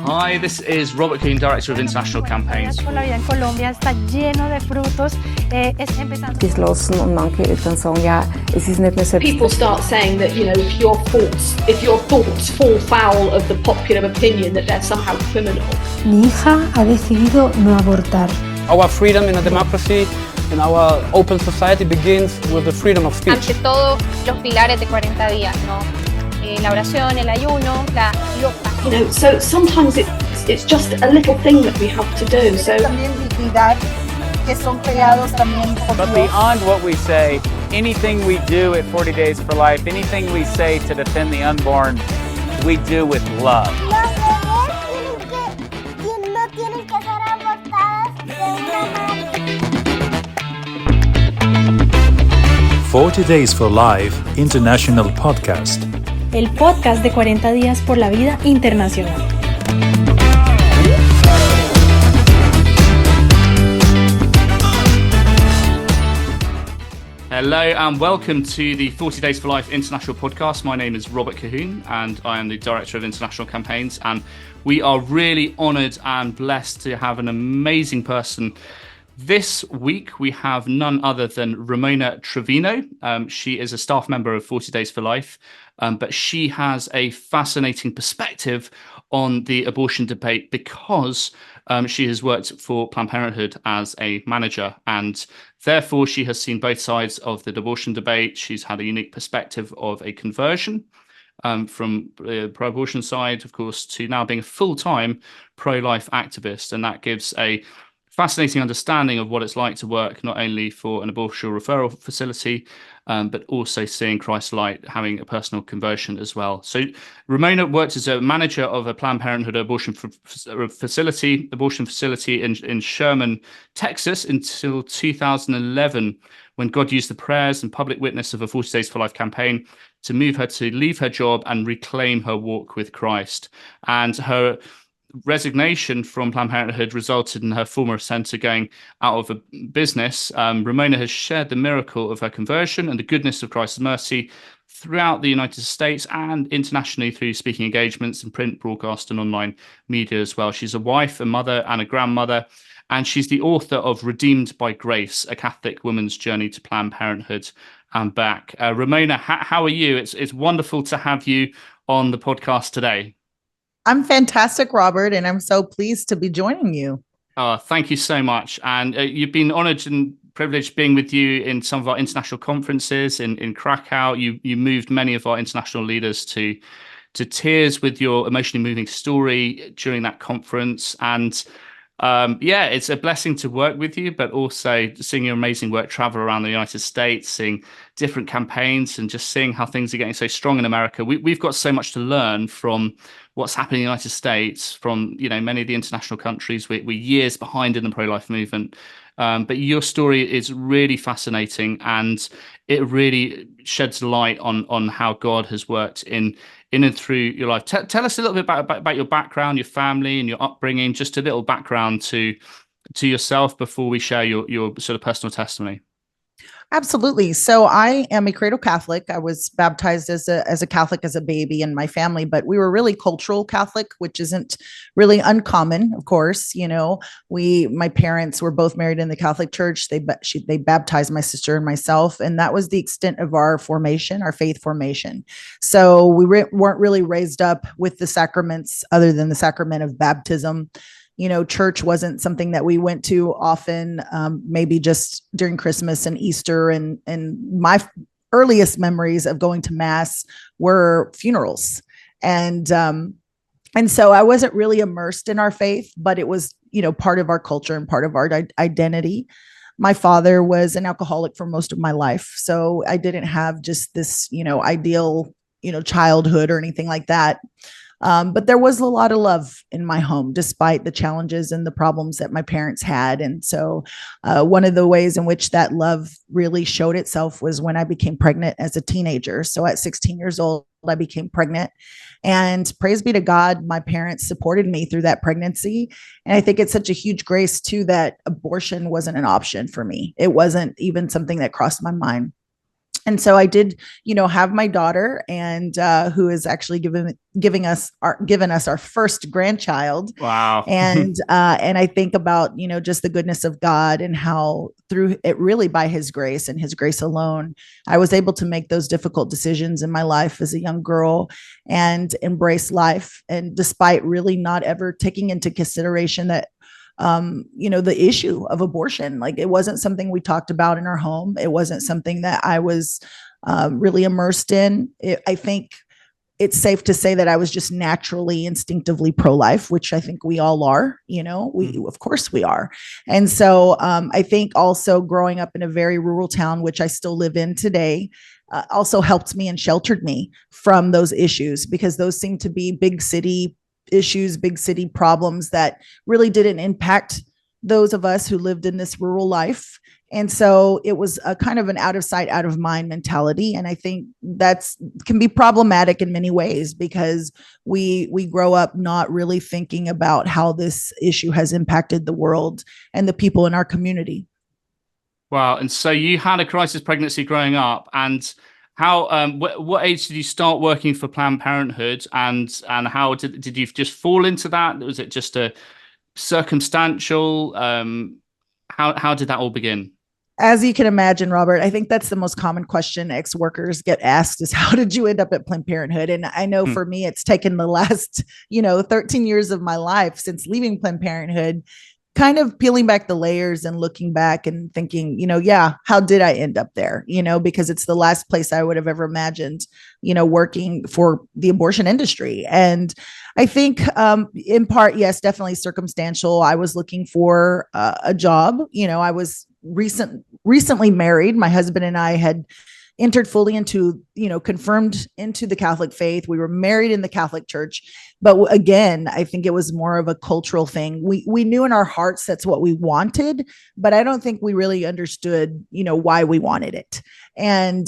Hi, this is Robert Colquhoun, Director of International Campaigns. Por la vida en Colombia está lleno de frutos. People start saying that, if your thoughts fall foul of the popular opinion, that they're somehow criminal. Mi hija ha decidido no abortar. Our freedom in a democracy, in our open society, begins with the freedom of speech. Ante todo, los pilares de 40 días, ¿no? La oración, el ayuno, la yoga. So sometimes it's just a little thing that we have to do. So también dignidad que son creados también por But Dios. beyond what we say, anything we do at 40 Days for Life, anything we say to defend the unborn, we do with love. Los bebés no tienen que ser abortados de una madre. 40 Days for Life International Podcast. El podcast de 40 días por la vida internacional. Hello and welcome to the 40 Days for Life International Podcast. My name is Robert Colquhoun and I am the Director of International Campaigns, and we are really honoured and blessed to have an amazing person. This week we have none other than Ramona Treviño. She is a staff member of 40 Days for Life, but she has a fascinating perspective on the abortion debate because she has worked for Planned Parenthood as a manager, and therefore she has seen both sides of the abortion debate. She's had a unique perspective of a conversion from the pro-abortion side, of course, to now being a full-time pro-life activist, and that gives a fascinating understanding of what it's like to work not only for an abortion referral facility, but also seeing Christ's light, having a personal conversion as well. So Ramona worked as a manager of a Planned Parenthood abortion facility in Sherman, Texas until 2011, when God used the prayers and public witness of a 40 Days for Life campaign to move her to leave her job and reclaim her walk with Christ. And her resignation from Planned Parenthood resulted in her former centre going out of business. Ramona has shared the miracle of her conversion and the goodness of Christ's mercy throughout the United States and internationally through speaking engagements in print, broadcast and online media as well. She's a wife, a mother and a grandmother, and she's the author of Redeemed by Grace, a Catholic woman's journey to Planned Parenthood and back. Ramona, how are you? It's wonderful to have you on the podcast today. I'm fantastic, Robert, and I'm so pleased to be joining you. Thank you so much. And you've been honored and privileged being with you in some of our international conferences in Krakow. You moved many of our international leaders to tears with your emotionally moving story during that conference. And it's a blessing to work with you, but also seeing your amazing work travel around the United States, seeing different campaigns and just seeing how things are getting so strong in America. We've got so much to learn from what's happening in the United States, from many of the international countries. We're years behind in the pro-life movement. But your story is really fascinating, and it really sheds light on how God has worked in and through your life. Tell us a little bit about your background, your family, and your upbringing. Just a little background to yourself before we share your sort of personal testimony. Absolutely. So I am a cradle Catholic. I was baptized as a Catholic as a baby in my family, but we were really cultural Catholic, which isn't really uncommon. Of course, my parents were both married in the Catholic Church. They baptized my sister and myself, and that was the extent of our formation, our faith formation. So we weren't really raised up with the sacraments other than the sacrament of baptism. Church wasn't something that we went to often, maybe just during Christmas and Easter. And my earliest memories of going to Mass were funerals. And so I wasn't really immersed in our faith, but it was, part of our culture and part of our identity. My father was an alcoholic for most of my life. So I didn't have just this, ideal, childhood or anything like that. But there was a lot of love in my home, despite the challenges and the problems that my parents had. And so one of the ways in which that love really showed itself was when I became pregnant as a teenager. So at 16 years old, I became pregnant, and praise be to God, my parents supported me through that pregnancy. And I think it's such a huge grace too, that abortion wasn't an option for me. It wasn't even something that crossed my mind. And so I did, have my daughter, and who is actually given us our first grandchild. Wow. And I think about, just the goodness of God, and how through it, really by his grace and his grace alone, I was able to make those difficult decisions in my life as a young girl and embrace life. And despite really not ever taking into consideration that the issue of abortion, like, it wasn't something we talked about in our home. It wasn't something that I was really immersed in. I think it's safe to say that I was just naturally, instinctively pro-life, which I think we all are, of course we are. And so I think also growing up in a very rural town, which I still live in today, also helped me and sheltered me from those issues, because those seem to be big city issues, big city problems that really didn't impact those of us who lived in this rural life. And so it was a kind of an out of sight, out of mind mentality. And I think can be problematic in many ways, because we grow up not really thinking about how this issue has impacted the world and the people in our community. Wow. And so you had a crisis pregnancy growing up, and how, what age did you start working for Planned Parenthood, and how did you just fall into that? Was it just a circumstantial? How did that all begin? As you can imagine, Robert, I think that's the most common question ex-workers get asked is, how did you end up at Planned Parenthood? And I know for me, it's taken the last, 13 years of my life since leaving Planned Parenthood, kind of peeling back the layers and looking back and thinking, how did I end up there? Because it's the last place I would have ever imagined, working for the abortion industry. And I think in part, yes, definitely circumstantial. I was looking for a job. I was recently married. My husband and I had entered fully into, confirmed into the Catholic faith. We were married in the Catholic Church. But again, I think it was more of a cultural thing. We knew in our hearts that's what we wanted, but I don't think we really understood, why we wanted it. And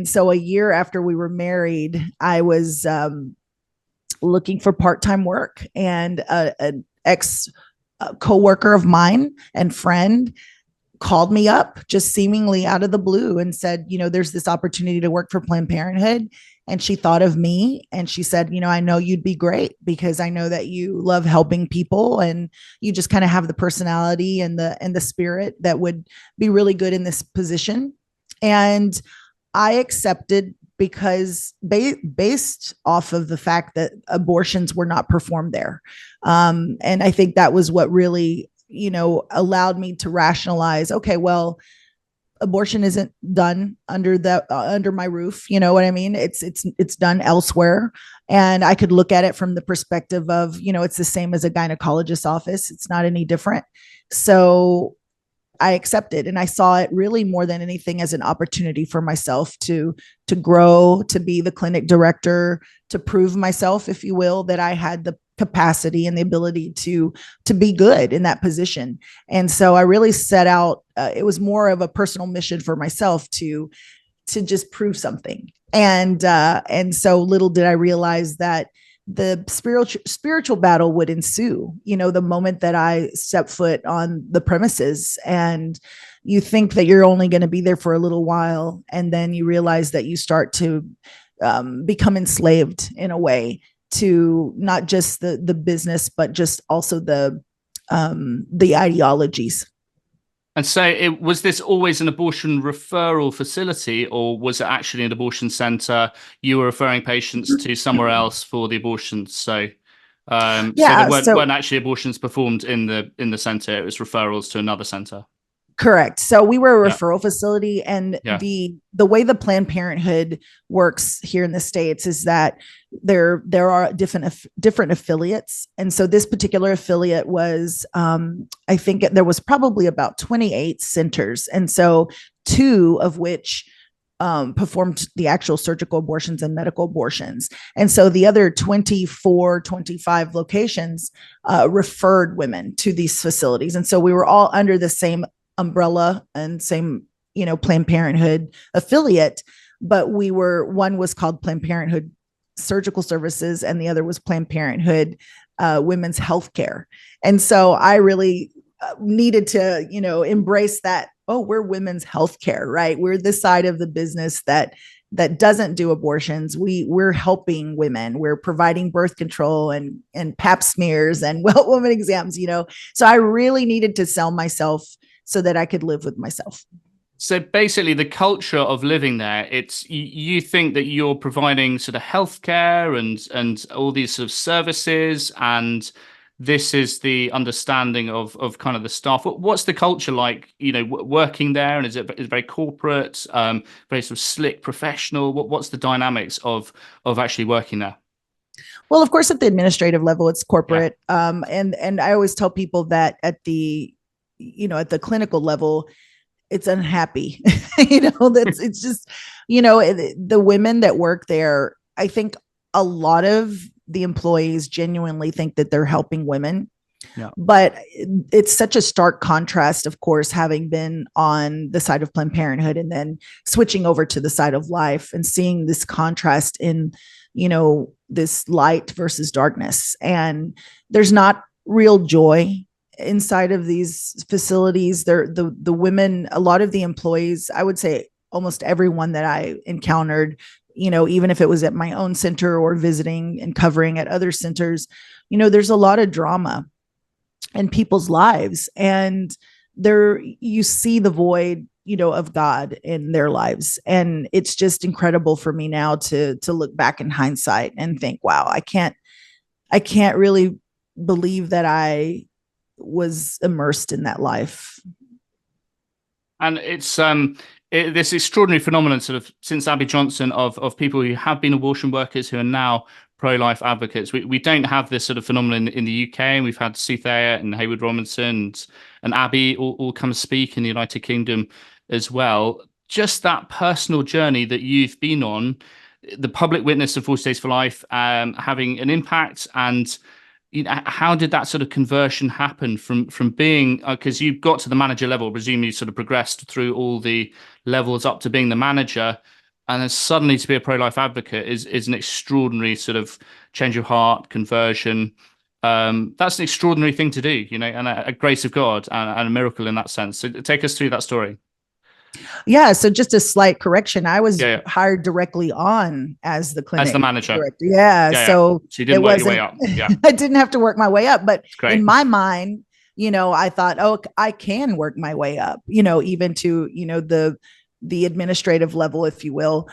so a year after we were married, I was looking for part-time work, and an ex coworker of mine and friend called me up just seemingly out of the blue and said, there's this opportunity to work for Planned Parenthood. And she thought of me and she said, I know you'd be great, because I know that you love helping people and you just kind of have the personality and the spirit that would be really good in this position. And I accepted, because based off of the fact that abortions were not performed there. And I think that was what really, allowed me to rationalize, okay, well, abortion isn't done under my roof. You know what I mean? It's done elsewhere. And I could look at it from the perspective of, it's the same as a gynecologist's office. It's not any different. So I accepted, and I saw it really more than anything as an opportunity for myself to grow, to be the clinic director, to prove myself, if you will, that I had the capacity and the ability to be good in that position. And so I really set out, it was more of a personal mission for myself to just prove something. And so little did I realize that the spiritual battle would ensue, the moment that I stepped foot on the premises. And you think that you're only going to be there for a little while, and then you realize that you start to become enslaved in a way to not just the business, but just also the ideologies. And so was this always an abortion referral facility, or was it actually an abortion center? You were referring patients to somewhere else for the abortions. So so there weren't actually abortions performed in the center. It was referrals to another center. Correct. So we were a referral facility, and the way the Planned Parenthood works here in the States is that there are different affiliates. And so this particular affiliate was, I think there was probably about 28 centers. And so 2 of which performed the actual surgical abortions and medical abortions. And so the other 24, 25 locations referred women to these facilities. And so we were all under the same umbrella and same, Planned Parenthood affiliate, but one was called Planned Parenthood Surgical Services, and the other was Planned Parenthood Women's Healthcare. And so I really needed to, embrace that oh, we're women's healthcare, right? We're the side of the business that doesn't do abortions. We're helping women. We're providing birth control and pap smears and woman exams, So I really needed to sell myself so that I could live with myself. So basically the culture of living there, it's you think that you're providing sort of healthcare and all these sort of services, and this is the understanding of kind of the staff. What's the culture like, working there? And is it very corporate, very sort of slick, professional? What's the dynamics of actually working there? Well, of course, at the administrative level, it's corporate. Yeah. And I always tell people that at the clinical level, it's unhappy. It's just, the women that work there, I think a lot of the employees genuinely think that they're helping women. Yeah. But it's such a stark contrast, of course, having been on the side of Planned Parenthood and then switching over to the side of life and seeing this contrast in, this light versus darkness. And there's not real joy inside of these facilities. The women, a lot of the employees, I would say almost everyone that I encountered, even if it was at my own center or visiting and covering at other centers, there's a lot of drama in people's lives, and you see the void, of God in their lives. And it's just incredible for me now to look back in hindsight and think, wow, I can't really believe that I was immersed in that life. And it's this extraordinary phenomenon sort of since Abby Johnson of people who have been abortion workers who are now pro-life advocates. We don't have this sort of phenomenon in the UK, and we've had Sue Thayer and Haywood Robinson and Abby all come speak in the United Kingdom as well. Just that personal journey that you've been on, the public witness of 40 Days for Life, having an impact, and how did that sort of conversion happen from being, because you got to the manager level, presumably you sort of progressed through all the levels up to being the manager, and then suddenly to be a pro-life advocate is an extraordinary sort of change of heart, conversion. That's an extraordinary thing to do, and a grace of God and a miracle in that sense. So take us through that story. Yeah. So just a slight correction. I was hired directly on as the clinic. As the manager. Director. Yeah. So you didn't work your way up. Yeah. I didn't have to work my way up. But in my mind, I thought, oh, I can work my way up, even to, the administrative level, if you will.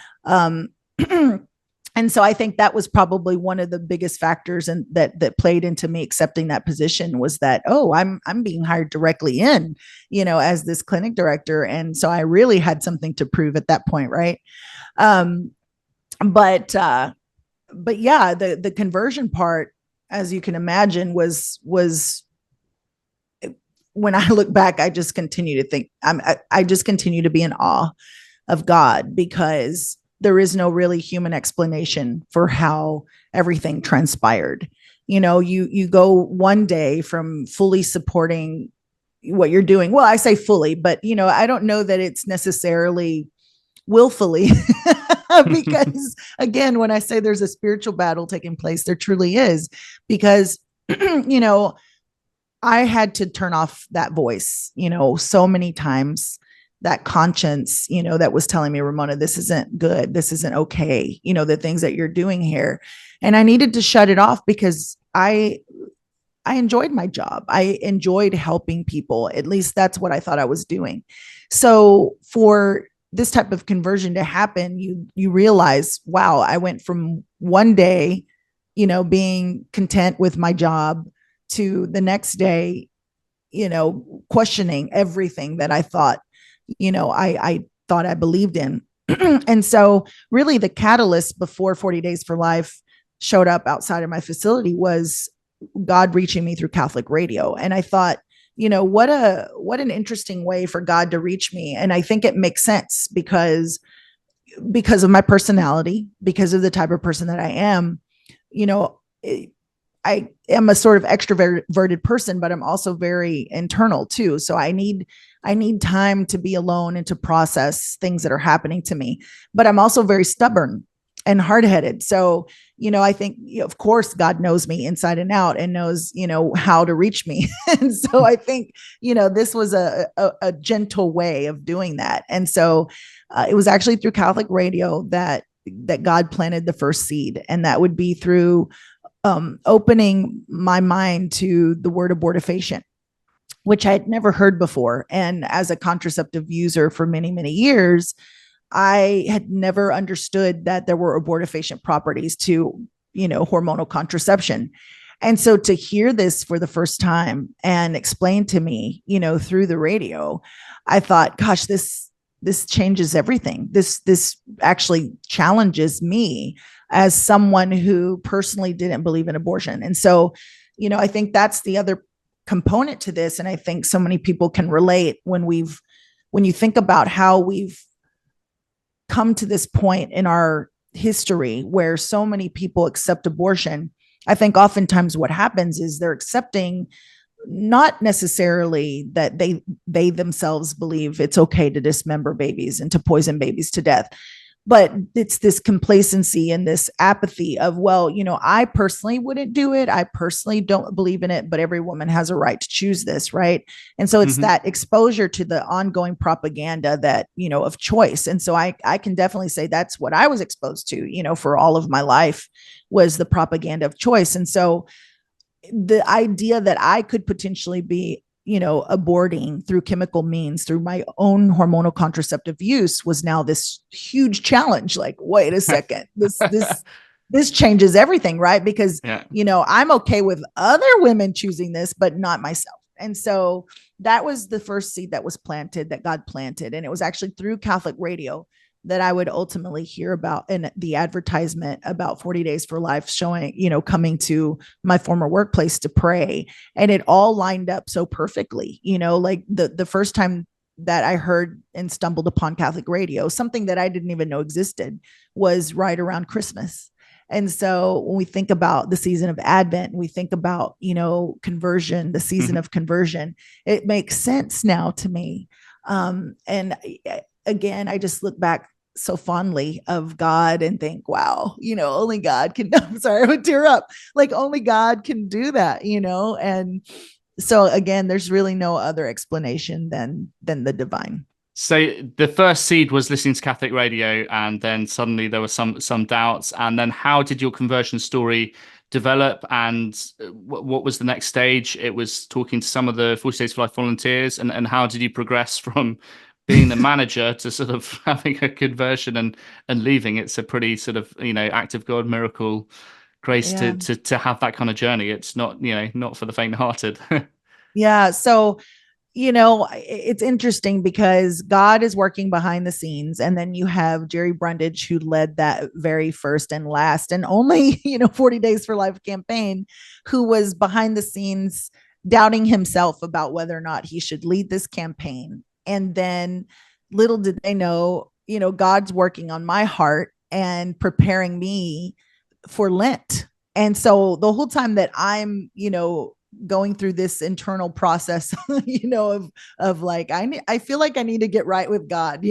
And so I think that was probably one of the biggest factors that played into me accepting that position, was that, oh, I'm being hired directly in, as this clinic director. And so I really had something to prove at that point. Right. But yeah, the conversion part, as you can imagine, was when I look back, I just continue to think, I just continue to be in awe of God, because there is no really human explanation for how everything transpired. You go one day from fully supporting what you're doing. Well, I say fully, but I don't know that it's necessarily willfully, because again, when I say there's a spiritual battle taking place, there truly is, because, I had to turn off that voice, so many times, that conscience, that was telling me, Ramona, this isn't good. This isn't okay. The things that you're doing here. And I needed to shut it off, because I enjoyed my job. I enjoyed helping people. At least that's what I thought I was doing. So for this type of conversion to happen, you realize, wow, I went from one day, being content with my job, to the next day, questioning everything that I thought, I thought I believed in. And so really the catalyst before 40 Days for Life showed up outside of my facility was God reaching me through Catholic radio. And I thought, what an interesting way for God to reach me. And I think it makes sense because of my personality, because of the type of person that I am. I am a sort of extroverted person, but I'm also very internal too. So I need time to be alone and to process things that are happening to me. But I'm also very stubborn. and hard-headed. So, I think, of course, God knows me inside and out and knows, how to reach me. And so I think, this was a gentle way of doing that. And so it was actually through Catholic radio that God planted the first seed. And that would be through opening my mind to the word abortifacient, which I had never heard before. And as a contraceptive user for many, many years, I had never understood that there were abortifacient properties to, hormonal contraception. And so to hear this for the first time and explained to me, through the radio, I thought, gosh, this changes everything. This actually challenges me as someone who personally didn't believe in abortion. And so, I think that's the other component to this. And I think so many people can relate when you think about how we've come to this point in our history where so many people accept abortion. I think oftentimes what happens is they're accepting not necessarily that they themselves believe it's okay to dismember babies and to poison babies to death, but it's this complacency and this apathy of, well, I personally wouldn't do it. I personally don't believe in it, but every woman has a right to choose this. Right. And so it's that exposure to the ongoing propaganda that, of choice. And so I can definitely say that's what I was exposed to, for all of my life was the propaganda of choice. And so the idea that I could potentially be, aborting through chemical means through my own hormonal contraceptive use was now this huge challenge. Like, wait a second, this changes everything, right? Because, I'm okay with other women choosing this, but not myself. And so that was the first seed that was planted, that God planted. And it was actually through Catholic radio that I would ultimately hear about in the advertisement about 40 Days for Life showing, coming to my former workplace to pray. And it all lined up so perfectly, like the first time that I heard and stumbled upon Catholic radio, something that I didn't even know existed, was right around Christmas. And so when we think about the season of Advent, we think about, conversion, the season of conversion, it makes sense now to me. And again, I just look back so fondly of God and think, wow, only God can, I'm sorry, I would tear up. Like only God can do that, and so again, there's really no other explanation than the divine. So the first seed was listening to Catholic radio, and then suddenly there were some doubts. And then how did your conversion story develop, and what was the next stage? It was talking to some of the 40 Days for Life volunteers, and how did you progress from being the manager to sort of having a conversion and leaving? It's a pretty sort of, act of God, miracle, grace to have that kind of journey. It's not, not for the faint-hearted. Yeah. So, it's interesting because God is working behind the scenes. And then you have Jerry Brundage, who led that very first and last and only, 40 Days for Life campaign, who was behind the scenes doubting himself about whether or not he should lead this campaign. And then little did they know, God's working on my heart and preparing me for Lent. And so the whole time that I'm, going through this internal process, of like, I feel like I need to get right with God,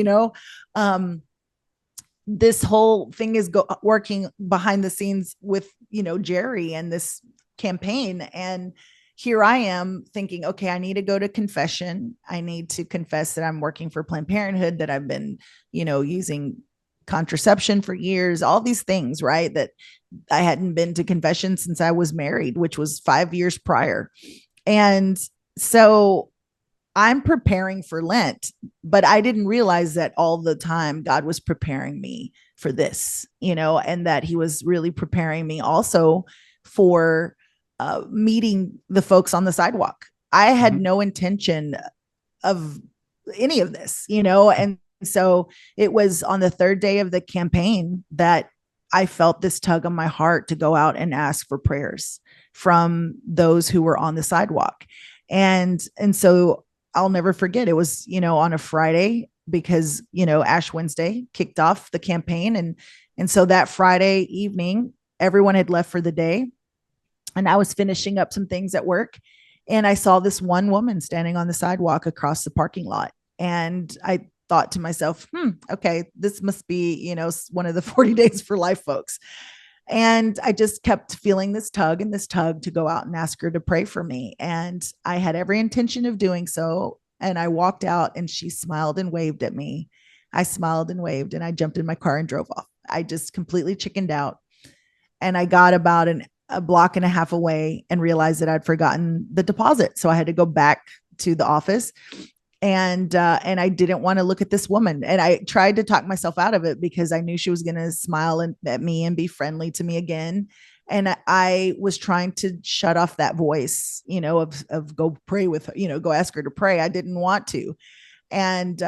this whole thing is working behind the scenes with, Jerry and this campaign. And here I am thinking, okay, I need to go to confession. I need to confess that I'm working for Planned Parenthood, that I've been, using contraception for years, all these things, right? That I hadn't been to confession since I was married, which was 5 years prior. And so I'm preparing for Lent, but I didn't realize that all the time God was preparing me for this, and that he was really preparing me also for meeting the folks on the sidewalk. I had no intention of any of this, and so it was on the third day of the campaign that I felt this tug on my heart to go out and ask for prayers from those who were on the sidewalk. And so I'll never forget, it was, on a Friday, because, Ash Wednesday kicked off the campaign. And so that Friday evening, everyone had left for the day. And I was finishing up some things at work, and I saw this one woman standing on the sidewalk across the parking lot. And I thought to myself, okay, this must be, one of the 40 days for life folks. And I just kept feeling this tug to go out and ask her to pray for me. And I had every intention of doing so. And I walked out and she smiled and waved at me. I smiled and waved and I jumped in my car and drove off. I just completely chickened out. And I got about a block and a half away and realized that I'd forgotten the deposit. So I had to go back to the office. And I didn't want to look at this woman. And I tried to talk myself out of it because I knew she was going to smile at me and be friendly to me again. And I was trying to shut off that voice, of go pray with her, go ask her to pray. I didn't want to. And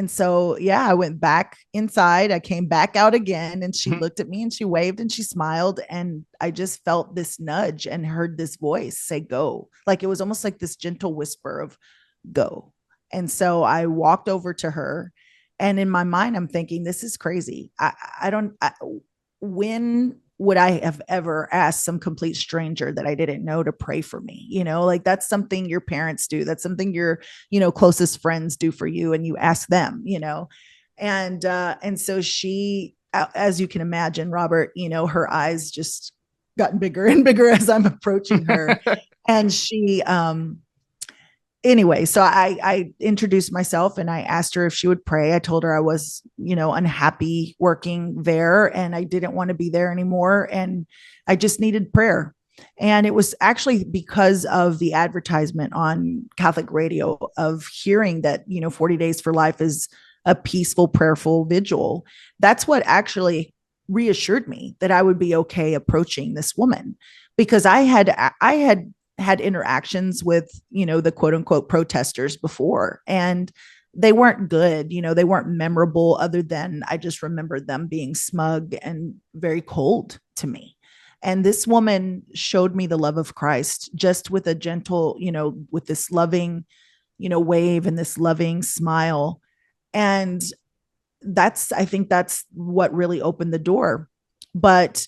so, yeah, I went back inside. I came back out again and she looked at me and she waved and she smiled. And I just felt this nudge and heard this voice say, go. Like it was almost like this gentle whisper of go. And so I walked over to her and in my mind, I'm thinking, this is crazy. When would I have ever asked some complete stranger that I didn't know to pray for me? Like that's something your parents do. That's something your, closest friends do for you. And you ask them, and so she, as you can imagine, Robert, her eyes just gotten bigger and bigger as I'm approaching her. And she, anyway, so I introduced myself and I asked her if she would pray. I told her I was, unhappy working there and I didn't want to be there anymore. And I just needed prayer. And it was actually because of the advertisement on Catholic radio of hearing that, 40 Days for Life is a peaceful, prayerful vigil. That's what actually reassured me that I would be okay approaching this woman, because I had interactions with, the quote unquote protesters before, and they weren't good. They weren't memorable other than I just remembered them being smug and very cold to me. And this woman showed me the love of Christ just with a gentle, with this loving, wave and this loving smile. And I think that's what really opened the door. But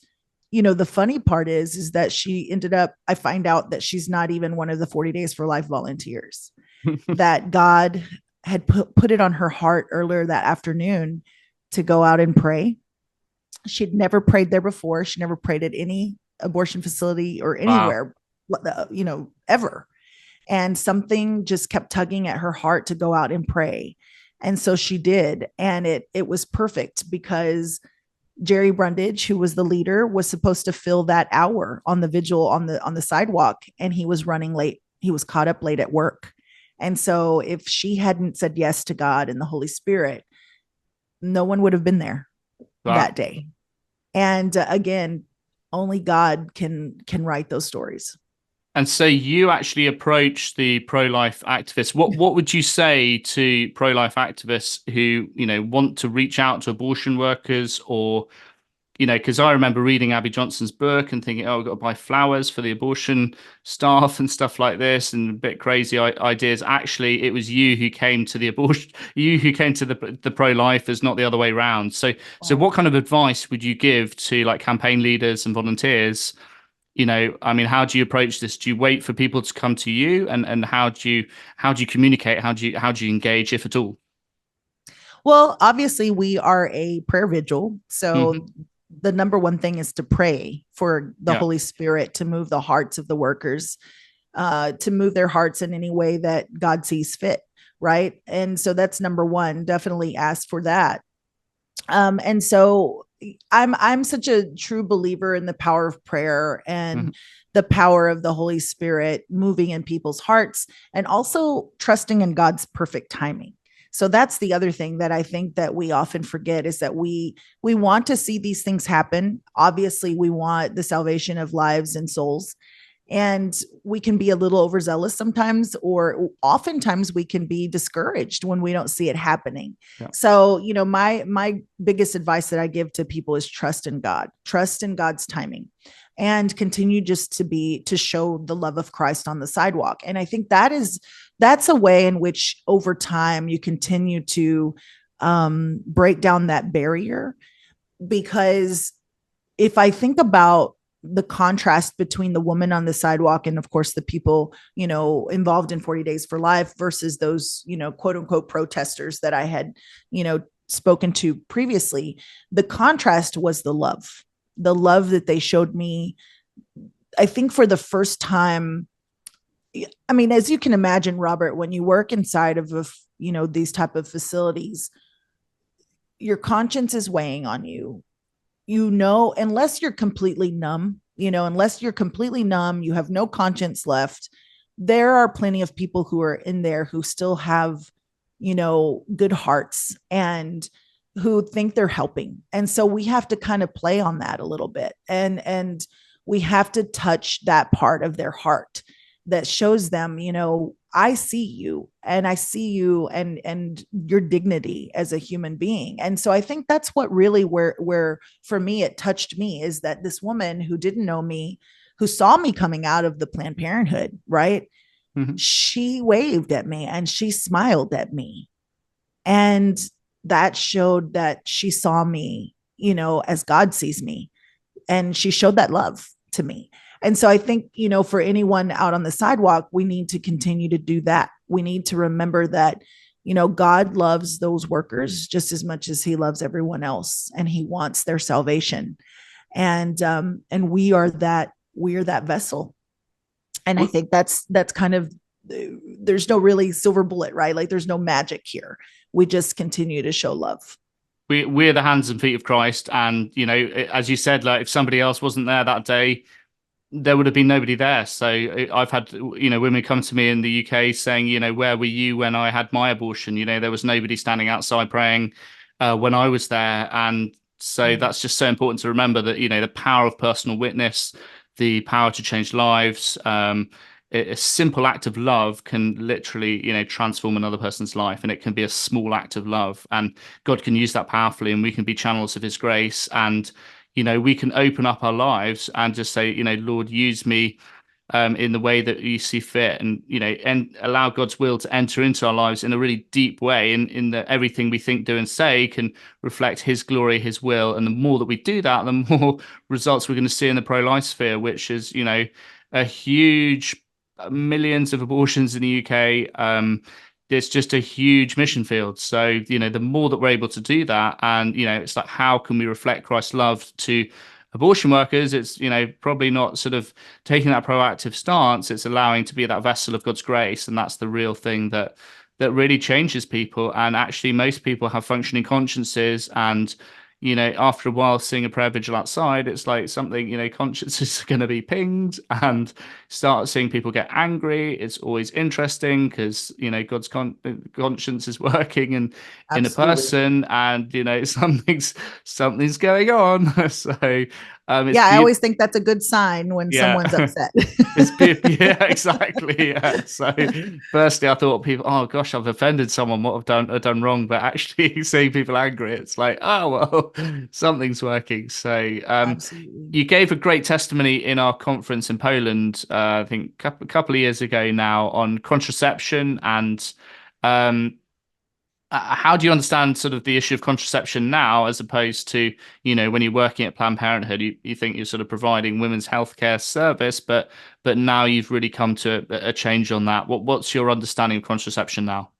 the funny part is that she ended up, I find out that she's not even one of the 40 Days for Life volunteers, that God had put it on her heart earlier that afternoon to go out and pray. She'd never prayed there before. She never prayed at any abortion facility or anywhere, ever. And something just kept tugging at her heart to go out and pray. And so she did. And it was perfect because Jerry Brundage, who was the leader, was supposed to fill that hour on the vigil on the sidewalk, and he was running late. He was caught up late at work. And so if she hadn't said yes to God and the Holy Spirit, no one would have been there that day. And again, only God can write those stories. And so you actually approached the pro-life activists. What would you say to pro-life activists who, want to reach out to abortion workers, or, because I remember reading Abby Johnson's book and thinking, I've got to buy flowers for the abortion staff and stuff like this, and a bit crazy ideas. Actually, it was you who came to the abortion, you who came to the pro-lifers, not the other way around. So what kind of advice would you give to like campaign leaders and volunteers? How do you approach this? Do you wait for people to come to you, and how do you communicate? How do you engage, if at all? Well, obviously we are a prayer vigil. So the number one thing is to pray for the Holy Spirit to move the hearts of the workers, to move their hearts in any way that God sees fit. Right. And so that's number one. Definitely ask for that. And so I'm such a true believer in the power of prayer and the power of the Holy Spirit moving in people's hearts, and also trusting in God's perfect timing. So that's the other thing that I think that we often forget, is that we want to see these things happen. Obviously, we want the salvation of lives and souls. And we can be a little overzealous sometimes, or oftentimes we can be discouraged when we don't see it happening. Yeah. So, my biggest advice that I give to people is trust in God, trust in God's timing, and continue just to show the love of Christ on the sidewalk. And I think that's a way in which over time you continue to break down that barrier. Because if I think about the contrast between the woman on the sidewalk and of course the people, involved in 40 Days for Life versus those, quote unquote protesters that I had, spoken to previously. The contrast was the love that they showed me. I think for the first time, I mean, as you can imagine, Robert, when you work inside of these type of facilities, your conscience is weighing on you. Unless you're completely numb, you have no conscience left. There are plenty of people who are in there who still have, good hearts and who think they're helping. And so we have to kind of play on that a little bit. And we have to touch that part of their heart that shows them, I see you and your dignity as a human being. And so I think that's what really where for me, it touched me, is that this woman who didn't know me, who saw me coming out of the Planned Parenthood, right? Mm-hmm. She waved at me and she smiled at me. And that showed that she saw me, as God sees me. And she showed that love to me. And so I think, for anyone out on the sidewalk, we need to continue to do that. We need to remember that, God loves those workers just as much as he loves everyone else, and he wants their salvation. And we are that vessel. And I think that's kind of, there's no really silver bullet, right? Like there's no magic here. We just continue to show love. We're the hands and feet of Christ. And, as you said, like if somebody else wasn't there that day, there would have been nobody there. So I've had, women come to me in the UK saying, where were you when I had my abortion? There was nobody standing outside praying when I was there. And so that's just so important to remember that, the power of personal witness, the power to change lives, a simple act of love can literally, transform another person's life. And it can be a small act of love. And God can use that powerfully, and we can be channels of his grace. And we can open up our lives and just say, Lord, use me in the way that you see fit, and, and allow God's will to enter into our lives in a really deep way, in that everything we think, do and say can reflect his glory, his will. And the more that we do that, the more results we're going to see in the pro-life sphere, which is, a huge millions of abortions in the UK. It's just a huge mission field. So, the more that we're able to do that, and, it's like, how can we reflect Christ's love to abortion workers? It's, probably not sort of taking that proactive stance. It's allowing to be that vessel of God's grace. And that's the real thing that really changes people. And actually, most people have functioning consciences. And, after a while seeing a prayer vigil outside, it's like something, consciences are going to be pinged, and start seeing people get angry. It's always interesting because, God's conscience is working in a person, and, something's going on. So, I always think that's a good sign when someone's upset. Yeah, exactly. Yeah. So firstly, I thought people, oh gosh, I've offended someone, what I've done wrong. But actually seeing people angry, it's like, oh, well, something's working. So you gave a great testimony in our conference in Poland, I think a couple of years ago now, on contraception. And how do you understand sort of the issue of contraception now, as opposed to, when you're working at Planned Parenthood, you think you're sort of providing women's healthcare service, but now you've really come to a change on that. What's your understanding of contraception now?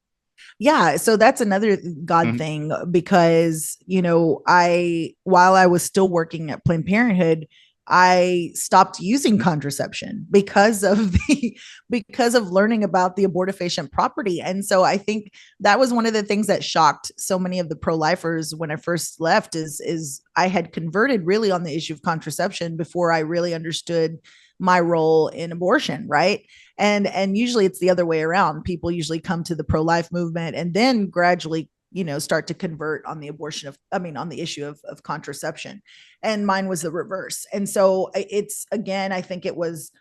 Yeah, so that's another God thing, because, while I was still working at Planned Parenthood, I stopped using contraception because of learning about the abortifacient property. And so I think that was one of the things that shocked so many of the pro-lifers when I first left, is I had converted really on the issue of contraception before I really understood my role in abortion, right? And usually it's the other way around. People usually come to the pro-life movement and then gradually, start to convert on the on the issue of contraception. And mine was the reverse. And so it's, again, I think it was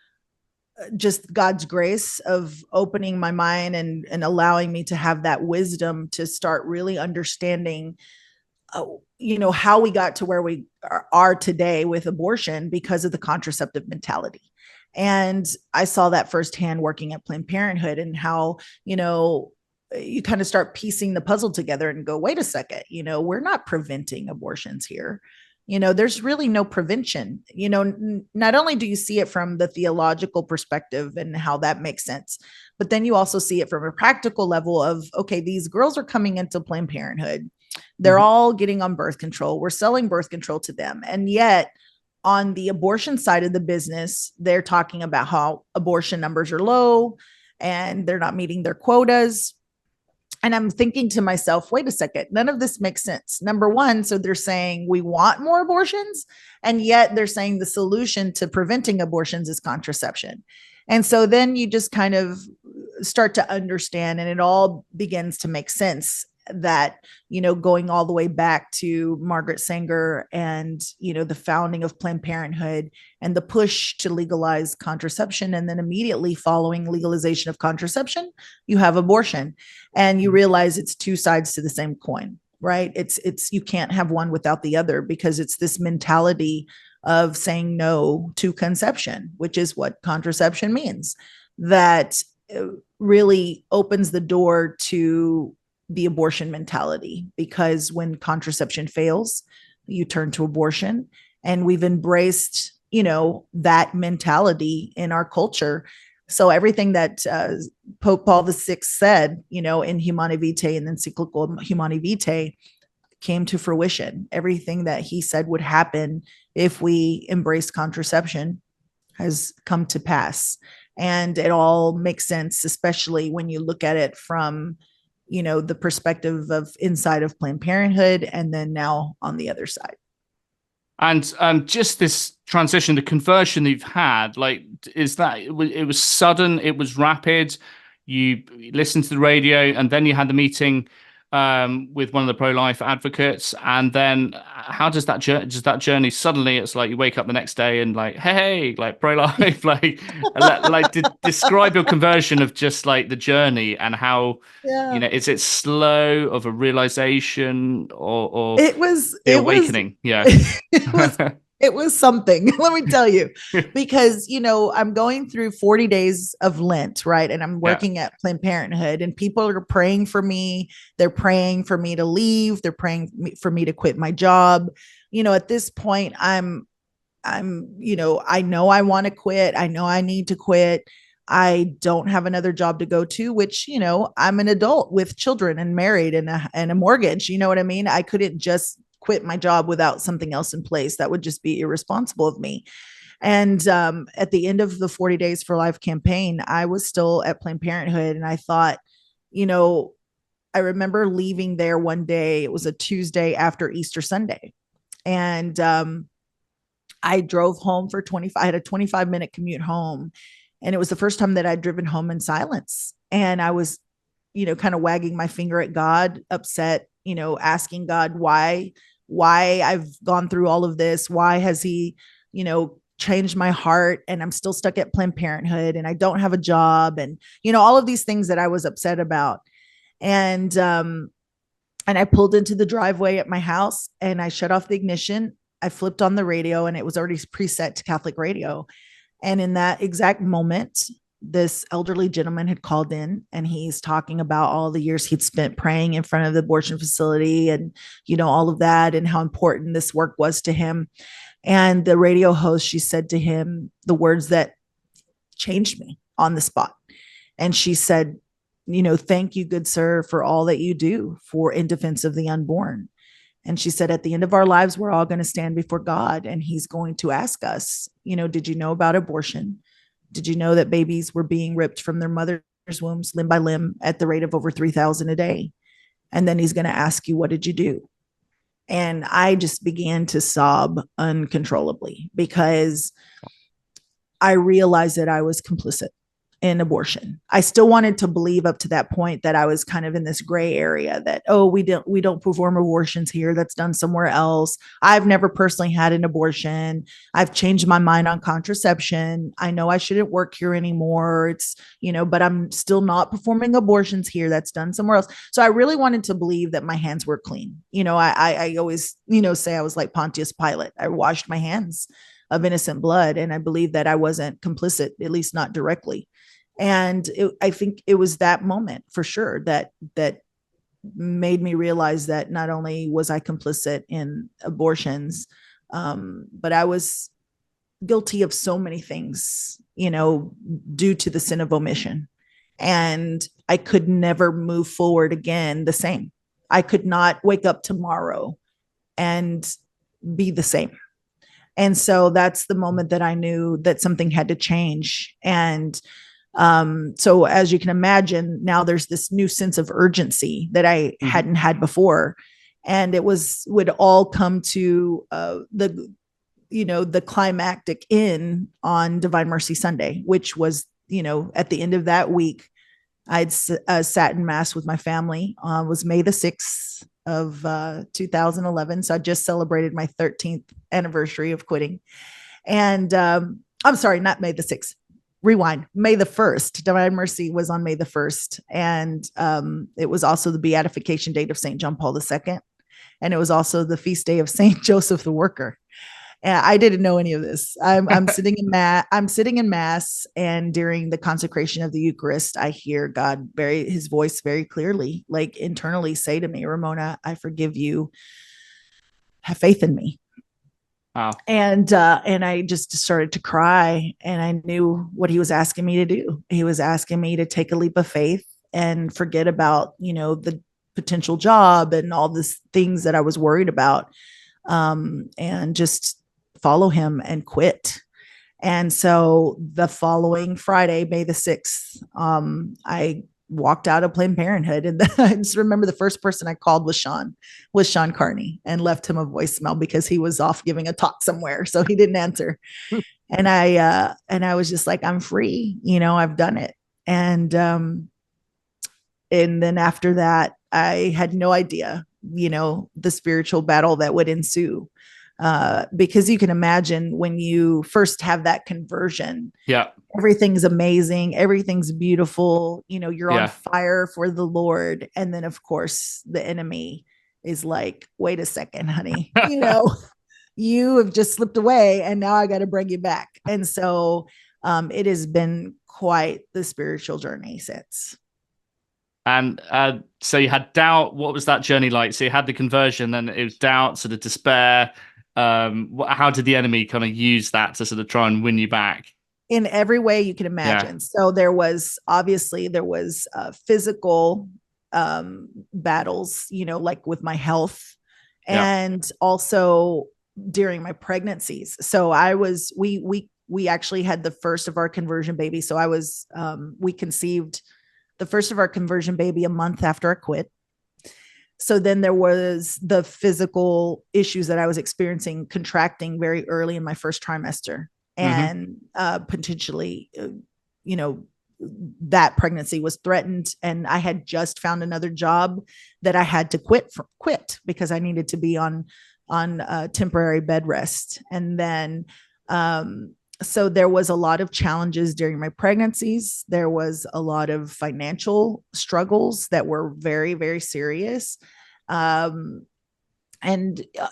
just God's grace of opening my mind and allowing me to have that wisdom to start really understanding, how we got to where we are today with abortion because of the contraceptive mentality. And I saw that firsthand working at Planned Parenthood, and how, you kind of start piecing the puzzle together and go, wait a second, we're not preventing abortions here. there's really no prevention. Not only do you see it from the theological perspective and how that makes sense, but then you also see it from a practical level of, okay, these girls are coming into Planned Parenthood. They're all getting on birth control. We're selling birth control to them. And yet on the abortion side of the business, they're talking about how abortion numbers are low and they're not meeting their quotas. And I'm thinking to myself, wait a second, none of this makes sense. Number one, so they're saying we want more abortions, and yet they're saying the solution to preventing abortions is contraception. And so then you just kind of start to understand, and it all begins to make sense that, going all the way back to Margaret Sanger and, the founding of Planned Parenthood and the push to legalize contraception. And then immediately following legalization of contraception, you have abortion, and you realize it's two sides to the same coin, right? You can't have one without the other, because it's this mentality of saying no to conception, which is what contraception means, that really opens the door to the abortion mentality. Because when contraception fails, you turn to abortion. And we've embraced, that mentality in our culture. So everything that Pope Paul VI said, in Humanae Vitae and encyclical Humanae Vitae came to fruition. Everything that he said would happen if we embrace contraception has come to pass. And it all makes sense, especially when you look at it from the perspective of inside of Planned Parenthood, and then now on the other side. And just this transition, the conversion that you've had, is that it was sudden, it was rapid? You listened to the radio, and then you had the meeting with one of the pro-life advocates, and then how does that journey suddenly, it's like you wake up the next day and hey, pro-life, describe your conversion of just the journey and how, is it slow of a realization or it was awakening? It was something, let me tell you, because, I'm going through 40 days of Lent, right? And I'm working at Planned Parenthood, and people are praying for me. They're praying for me to leave. They're praying for me to quit my job. At this point, I know I want to quit. I know I need to quit. I don't have another job to go to, which, I'm an adult with children and married and a mortgage. You know what I mean? I couldn't just quit my job without something else in place. That would just be irresponsible of me. And at the end of the 40 Days for Life campaign, I was still at Planned Parenthood. And I thought, I remember leaving there one day. It was a Tuesday after Easter Sunday. And I drove home I had a 25-minute commute home. And it was the first time that I'd driven home in silence. And I was, kind of wagging my finger at God, upset, asking God why I've gone through all of this. Why has he, changed my heart, and I'm still stuck at Planned Parenthood, and I don't have a job, and, all of these things that I was upset about. And I pulled into the driveway at my house, and I shut off the ignition. I flipped on the radio, and it was already preset to Catholic radio. And in that exact moment, this elderly gentleman had called in, and he's talking about all the years he'd spent praying in front of the abortion facility and, all of that, and how important this work was to him. And the radio host, she said to him the words that changed me on the spot. And she said, thank you, good sir, for all that you do in defense of the unborn. And she said, at the end of our lives, we're all going to stand before God, and he's going to ask us, did you know about abortion? Did you know that babies were being ripped from their mother's wombs limb by limb at the rate of over 3,000 a day? And then he's going to ask you, what did you do? And I just began to sob uncontrollably, because I realized that I was complicit in abortion. I still wanted to believe up to that point that I was kind of in this gray area that, we don't perform abortions here. That's done somewhere else. I've never personally had an abortion. I've changed my mind on contraception. I know I shouldn't work here anymore. It's, but I'm still not performing abortions here. That's done somewhere else. So I really wanted to believe that my hands were clean. I always, say I was like Pontius Pilate. I washed my hands of innocent blood. And I believe that I wasn't complicit, at least not directly. And I think it was that moment for sure that made me realize that not only was I complicit in abortions, But I was guilty of so many things, due to the sin of omission. And I could never move forward again the same. I could not wake up tomorrow and be the same. And so that's the moment that I knew that something had to change. And so as you can imagine, now there's this new sense of urgency that I hadn't had before. And it would all come to the climactic end on Divine Mercy Sunday, which was, at the end of that week, I'd sat in mass with my family. Was May the 6th of 2011. So I just celebrated my 13th anniversary of quitting. And I'm sorry, not May the 6th. Rewind. May the 1st. Divine Mercy was on May the 1st. And it was also the beatification date of St. John Paul II. And it was also the feast day of St. Joseph the Worker. And I didn't know any of this. I'm sitting in mass, and during the consecration of the Eucharist, I hear God his voice very clearly, like internally say to me, Ramona, I forgive you. Have faith in me. Wow. And I just started to cry, and I knew what he was asking me to do. He was asking me to take a leap of faith and forget about, the potential job and all these things that I was worried about, and just follow him and quit. And so the following Friday, May the 6th, I walked out of Planned Parenthood, and I just remember the first person I called was Sean Carney, and left him a voicemail because he was off giving a talk somewhere, so he didn't answer. And I was just like, I'm free, I've done it. And then after that, I had no idea, the spiritual battle that would ensue. Because you can imagine when you first have that conversion, everything's amazing. Everything's beautiful. You're on fire for the Lord. And then of course the enemy is like, wait a second, honey, you have just slipped away, and now I got to bring you back. And so, it has been quite the spiritual journey since. And so you had doubt. What was that journey like? So you had the conversion, then it was doubt, sort of despair. How did the enemy kind of use that to sort of try and win you back? In every way you can imagine. So there was physical battles, like with my health, and also during my pregnancies. So we actually had the first of our conversion baby. So we conceived the first of our conversion baby a month after I quit. So then there was the physical issues that I was experiencing, contracting very early in my first trimester, and potentially, that pregnancy was threatened. And I had just found another job that I had to quit because I needed to be on temporary bed rest. And then, so there was a lot of challenges during my pregnancies. There was a lot of financial struggles that were very, very serious. And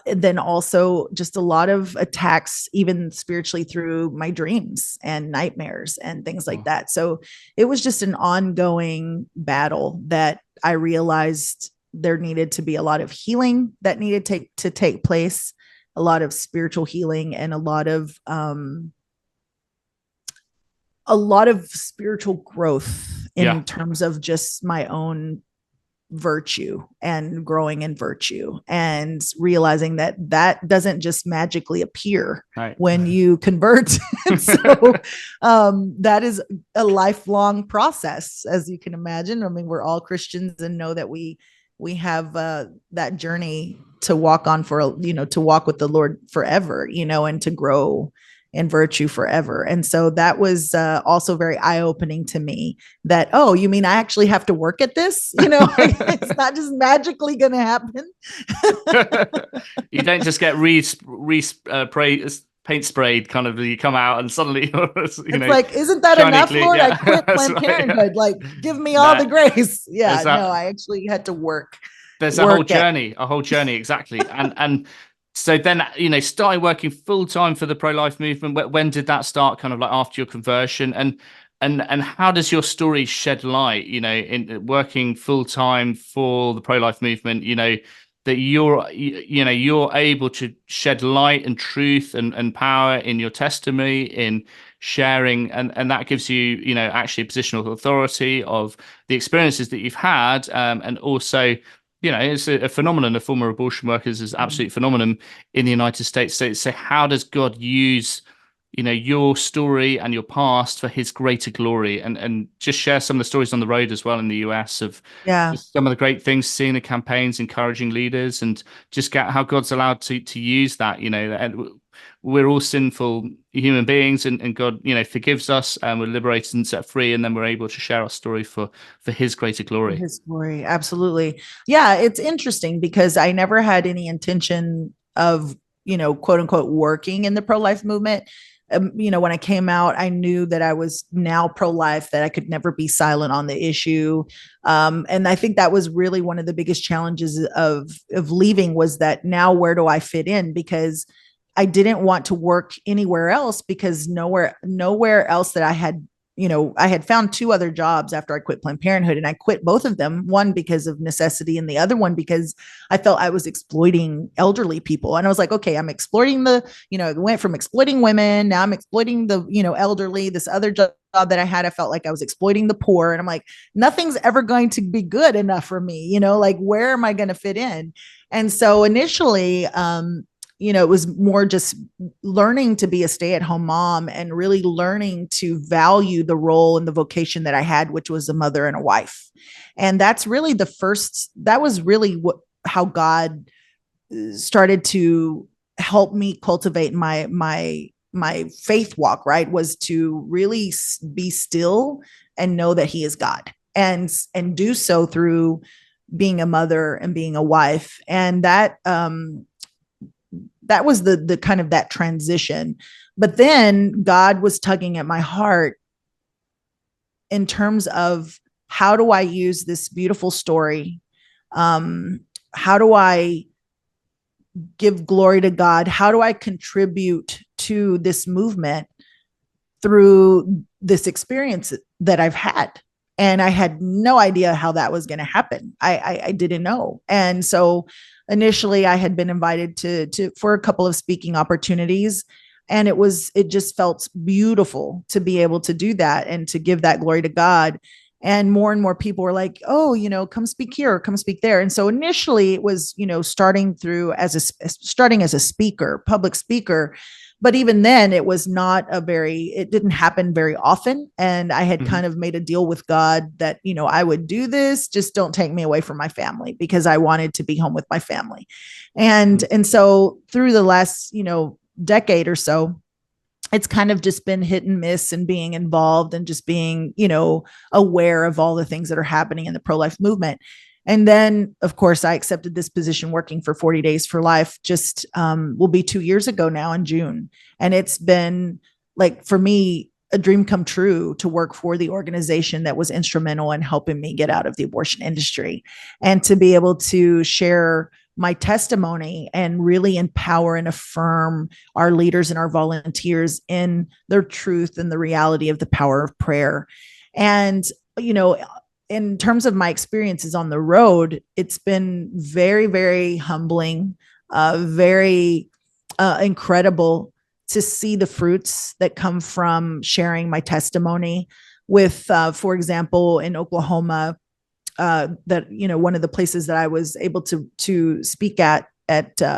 then also just a lot of attacks, even spiritually, through my dreams and nightmares and things like that. So it was just an ongoing battle that I realized there needed to be a lot of healing that needed to take place, a lot of spiritual healing, and a lot of spiritual growth in terms of just my own virtue and growing in virtue, and realizing that doesn't just magically appear when you convert. So that is a lifelong process, as you can imagine. I mean, we're all Christians and know that we have that journey to walk on to walk with the Lord forever, and to grow in virtue forever. And so that was also very eye-opening to me, that, oh, you mean I actually have to work at this? It's not just magically going to happen. You don't just get paint sprayed, kind of, you come out and suddenly it's like, isn't that enough, clean, Lord? I quit Planned Parenthood. Like, give me all the grace. No, I actually had to work. There's a whole journey, exactly. And so then, started working full time for the pro-life movement. When did that start, kind of like after your conversion? And how does your story shed light, in working full time for the pro-life movement, that you're able to shed light and truth and power in your testimony, in sharing, and that gives you, actually a position of authority of the experiences that you've had, and also, it's a phenomenon. The former abortion workers is absolute phenomenon in the United States. So how does God use, your story and your past for his greater glory, and just share some of the stories on the road as well in the US of just some of the great things, seeing the campaigns, encouraging leaders, and just get how God's allowed to use that. And we're all sinful human beings, and God, forgives us, and we're liberated and set free, and then we're able to share our story for his greater glory. His glory, absolutely. Yeah, it's interesting because I never had any intention of, quote unquote, working in the pro-life movement. When I came out, I knew that I was now pro-life, that I could never be silent on the issue. And I think that was really one of the biggest challenges of leaving, was that now where do I fit in? Because I didn't want to work anywhere else, because nowhere else that I had, I had found 2 other jobs after I quit Planned Parenthood, and I quit both of them, one because of necessity and the other one because I felt I was exploiting elderly people. And I was like, okay, I'm exploiting it went from exploiting women. Now I'm exploiting the, elderly. This other job that I had, I felt like I was exploiting the poor. And I'm like, nothing's ever going to be good enough for me, like, where am I going to fit in? And so initially, it was more just learning to be a stay-at-home mom and really learning to value the role and the vocation that I had, which was a mother and a wife. And that was really how God started to help me cultivate my faith walk, right? Was to really be still and know that he is God, and do so through being a mother and being a wife. And that was the kind of that transition. But then God was tugging at my heart in terms of, how do I use this beautiful story? How do I give glory to God? How do I contribute to this movement through this experience that I've had? And I had no idea how that was going to happen. I didn't know. And so initially I had been invited to for a couple of speaking opportunities, and it just felt beautiful to be able to do that and to give that glory to God. And more people were like, oh, come speak here, or come speak there. And so initially it was, starting as a speaker, public speaker. But even then it was it didn't happen very often. And I had kind of made a deal with God that, I would do this, just don't take me away from my family, because I wanted to be home with my family. And so through the last, decade or so, it's kind of just been hit and miss, and being involved and just being, aware of all the things that are happening in the pro-life movement. And then, of course, I accepted this position working for 40 Days for Life just will be 2 years ago now in June. And it's been, like, for me, a dream come true to work for the organization that was instrumental in helping me get out of the abortion industry, and to be able to share my testimony and really empower and affirm our leaders and our volunteers in their truth and the reality of the power of prayer. And, in terms of my experiences on the road, it's been very, very humbling, very incredible to see the fruits that come from sharing my testimony with, for example, in Oklahoma, that, one of the places that I was able to speak at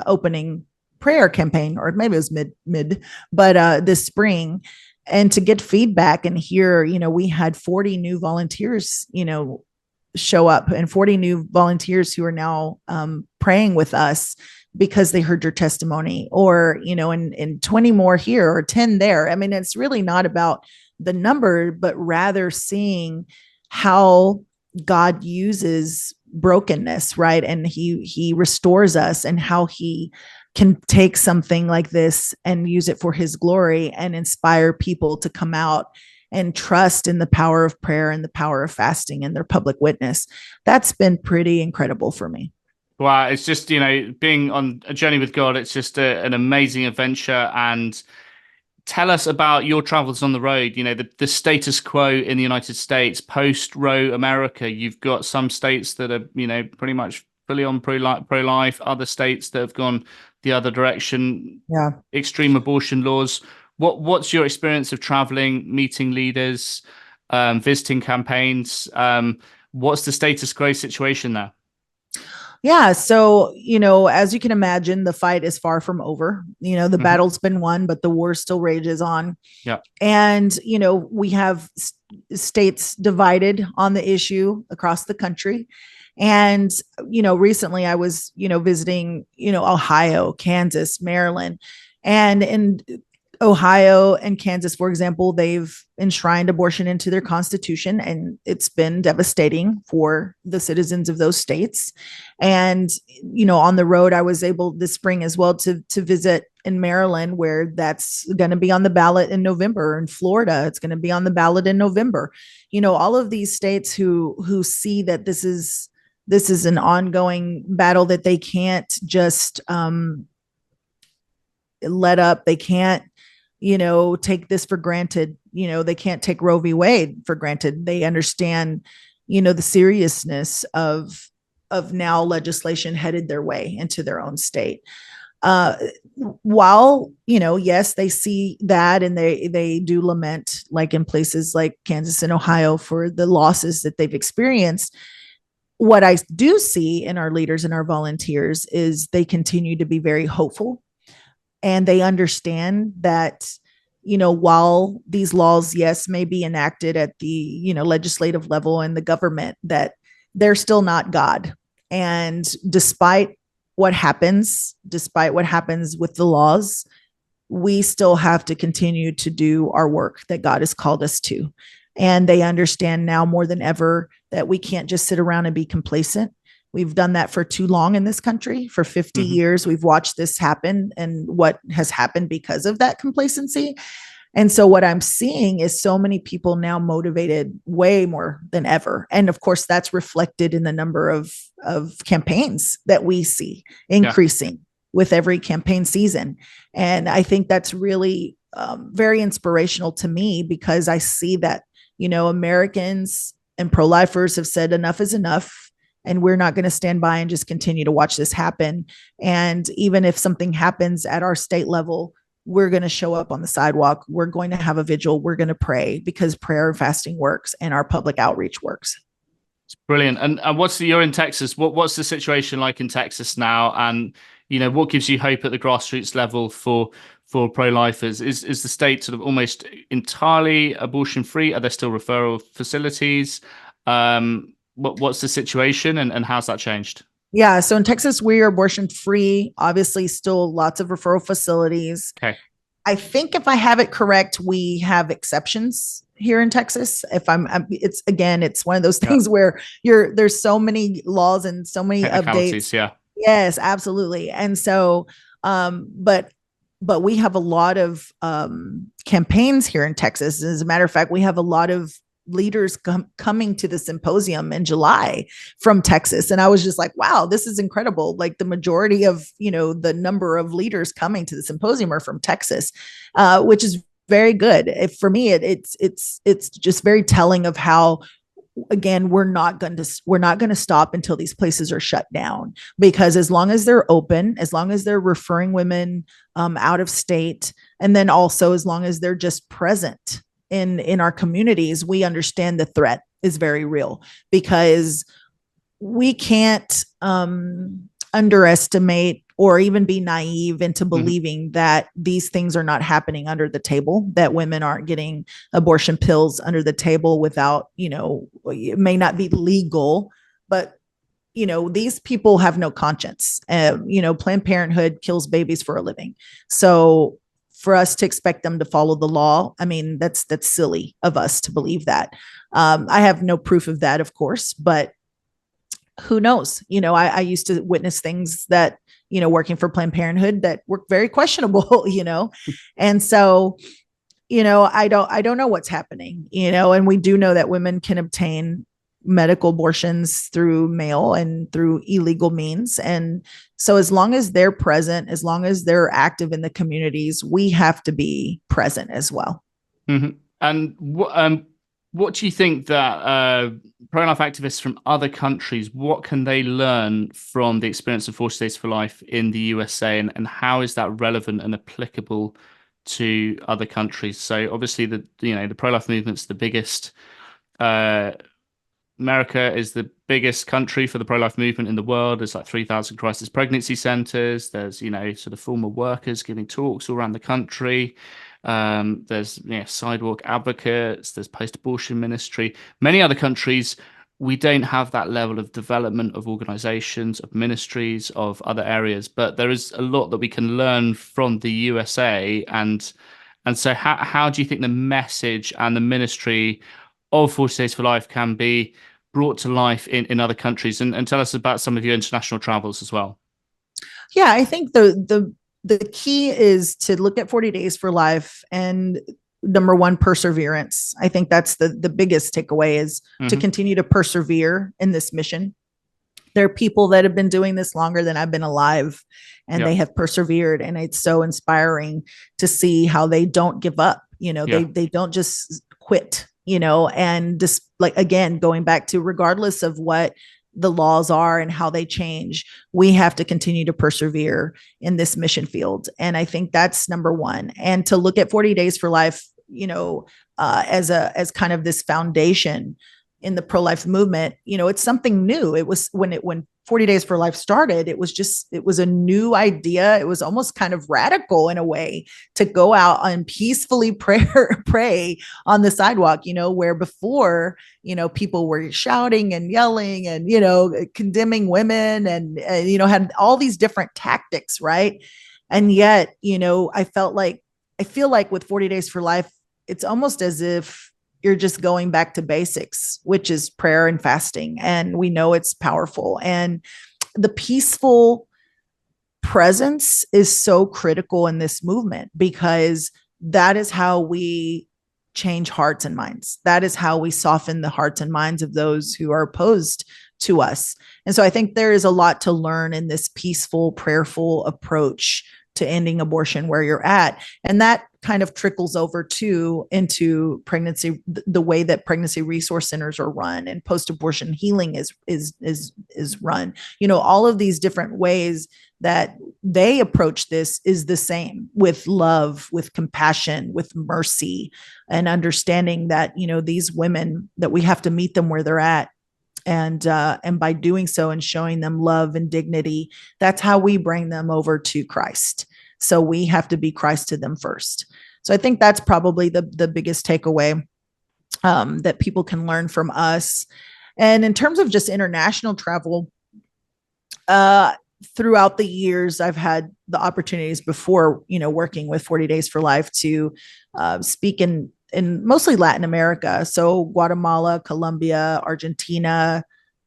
opening prayer campaign, or maybe it was mid, but this spring. And to get feedback and hear, we had 40 new volunteers, show up, and 40 new volunteers who are now praying with us because they heard your testimony, or, and 20 more here or 10 there. I mean, it's really not about the number, but rather seeing how God uses brokenness, right? And he restores us, and how he can take something like this and use it for his glory and inspire people to come out and trust in the power of prayer and the power of fasting and their public witness. That's been pretty incredible for me. Wow. It's just, being on a journey with God, it's just an amazing adventure. And tell us about your travels on the road, the status quo in the United States, post-Roe America. You've got some states that are, pretty much fully on pro-life, other states that have gone the other direction, extreme abortion laws. What's your experience of traveling, meeting leaders, visiting campaigns? What's the status quo situation there? Yeah. So, as you can imagine, the fight is far from over. The battle's been won, but the war still rages on. Yeah. And, we have states divided on the issue across the country. And, recently I was, visiting, Ohio, Kansas, Maryland, and in Ohio and Kansas, for example, they've enshrined abortion into their constitution, and it's been devastating for the citizens of those states. And, on the road, I was able this spring as well to visit in Maryland, where that's going to be on the ballot in November. In Florida, it's going to be on the ballot in November. All of these states who see that this is an ongoing battle that they can't just let up. They can't take this for granted. They can't take Roe v. Wade for granted. They understand, the seriousness of now legislation headed their way into their own state. While, yes, they see that, and they do lament, like in places like Kansas and Ohio, for the losses that they've experienced. What I do see in our leaders and our volunteers is they continue to be very hopeful. And they understand that, while these laws, yes, may be enacted at the, legislative level and the government, that they're still not God. And despite what happens with the laws, we still have to continue to do our work that God has called us to. And they understand now more than ever that we can't just sit around and be complacent. We've done that for too long in this country. For 50 years, we've watched this happen, and what has happened because of that complacency. And so what I'm seeing is so many people now motivated way more than ever. And of course, that's reflected in the number of campaigns that we see increasing with every campaign season. And I think that's really very inspirational to me, because I see that, Americans and pro-lifers have said enough is enough. And we're not going to stand by and just continue to watch this happen. And even if something happens at our state level, we're going to show up on the sidewalk. We're going to have a vigil. We're going to pray, because prayer and fasting works, and our public outreach works. It's brilliant. And you're in Texas. What's the situation like in Texas now? And, what gives you hope at the grassroots level for pro-lifers? Is the state sort of almost entirely abortion free? Are there still referral facilities? What's the situation, and how's that changed? Yeah. So in Texas, we are abortion free. Obviously, still lots of referral facilities. Okay. I think if I have it correct, we have exceptions here in Texas. It's one of those things where there's so many laws and so many updates. Yeah. Yes, absolutely. And so, but we have a lot of campaigns here in Texas. As a matter of fact, we have a lot of leaders coming to the symposium in July from Texas. And I was just like, wow, this is incredible. Like the majority of, the number of leaders coming to the symposium are from Texas, which is very good. For me, it's just very telling of how, again, we're not going to stop until these places are shut down, because as long as they're open, as long as they're referring women out of state, and then also as long as they're just present in our communities, we understand the threat is very real, because we can't underestimate or even be naive into believing that these things are not happening under the table, that women aren't getting abortion pills under the table without, it may not be legal, but these people have no conscience. Planned Parenthood kills babies for a living. So for us to expect them to follow the law, I mean, that's silly of us to believe that. I have no proof of that, of course, but who knows? I used to witness things that, working for Planned Parenthood, that were very questionable, and so, I don't know what's happening, and we do know that women can obtain medical abortions through mail and through illegal means. And so as long as they're present, as long as they're active in the communities, we have to be present as well. And What do you think that pro-life activists from other countries, what can they learn from the experience of 40 Days for Life in the USA, and how is that relevant and applicable to other countries? So obviously the pro-life movement's the biggest. America is the biggest country for the pro-life movement in the world. There's like 3,000 crisis pregnancy centers. There's, sort of former workers giving talks all around the country. There's sidewalk advocates. There's post-abortion ministry. Many other countries, we don't have that level of development of organizations, of ministries, of other areas. But there is a lot that we can learn from the USA. And so how do you think the message and the ministry of 40 Days for Life can be brought to life in other countries? And tell us about some of your international travels as well. Yeah, I think the key is to look at 40 Days for Life and number one, perseverance. I think that's the biggest takeaway is to continue to persevere in this mission. There are people that have been doing this longer than I've been alive, and they have persevered. And it's so inspiring to see how they don't give up. They don't just quit, and just like, again, going back to regardless of what the laws are and how they change, we have to continue to persevere in this mission field. And I think that's number one. And to look at 40 Days for Life, as kind of this foundation in the pro-life movement, it's something new. It was when 40 Days for Life started, it was a new idea. It was almost kind of radical in a way to go out and peacefully pray on the sidewalk, where before, people were shouting and yelling and, condemning women and had all these different tactics. Right. And yet, I feel like with 40 Days for Life, it's almost as if you're just going back to basics, which is prayer and fasting. And we know it's powerful. And the peaceful presence is so critical in this movement, because that is how we change hearts and minds. That is how we soften the hearts and minds of those who are opposed to us. And so I think there is a lot to learn in this peaceful, prayerful approach to ending abortion where you're at. And that kind of trickles over into pregnancy, the way that pregnancy resource centers are run and post-abortion healing is run. All of these different ways that they approach this is the same, with love, with compassion, with mercy, and understanding that, these women, that we have to meet them where they're at. And by doing so and showing them love and dignity, that's how we bring them over to Christ. So we have to be Christ to them first. So I think that's probably the biggest takeaway that people can learn from us. And in terms of just international travel, throughout the years, I've had the opportunities before, working with 40 Days for Life to speak in mostly Latin America. So Guatemala, Colombia, Argentina,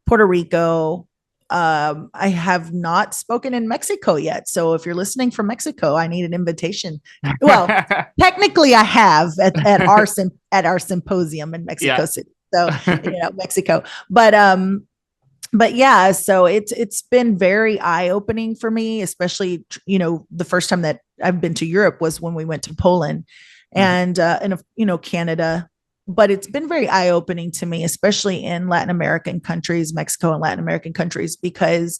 Puerto Rico. I have not spoken in Mexico yet. So if you're listening from Mexico, I need an invitation. Well, technically I have at our symposium in Mexico City. So, Mexico, but yeah, so it's been very eye-opening for me, especially, the first time that I've been to Europe was when we went to Poland and Canada. But it's been very eye-opening to me, especially in Latin American countries, Mexico and Latin American countries, because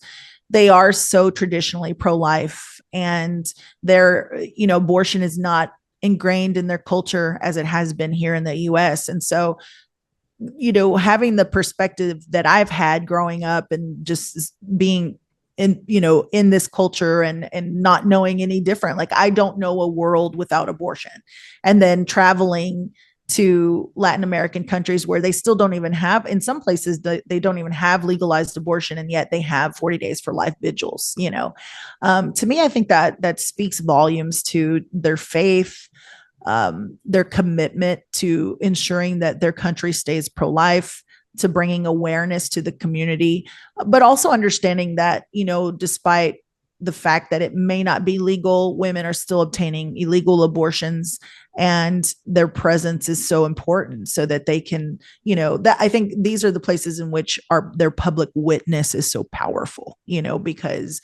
they are so traditionally pro-life, and their, abortion is not ingrained in their culture as it has been here in the US. And so, having the perspective that I've had growing up and just being in this culture and not knowing any different, like I don't know a world without abortion. And then traveling to Latin American countries where they still don't even have, in some places, they don't even have legalized abortion, and yet they have 40 Days for Life vigils. To me, I think that speaks volumes to their faith, their commitment to ensuring that their country stays pro-life, to bringing awareness to the community, but also understanding that, despite the fact that it may not be legal, women are still obtaining illegal abortions, and their presence is so important so that they can, that I think these are the places in which their public witness is so powerful, because,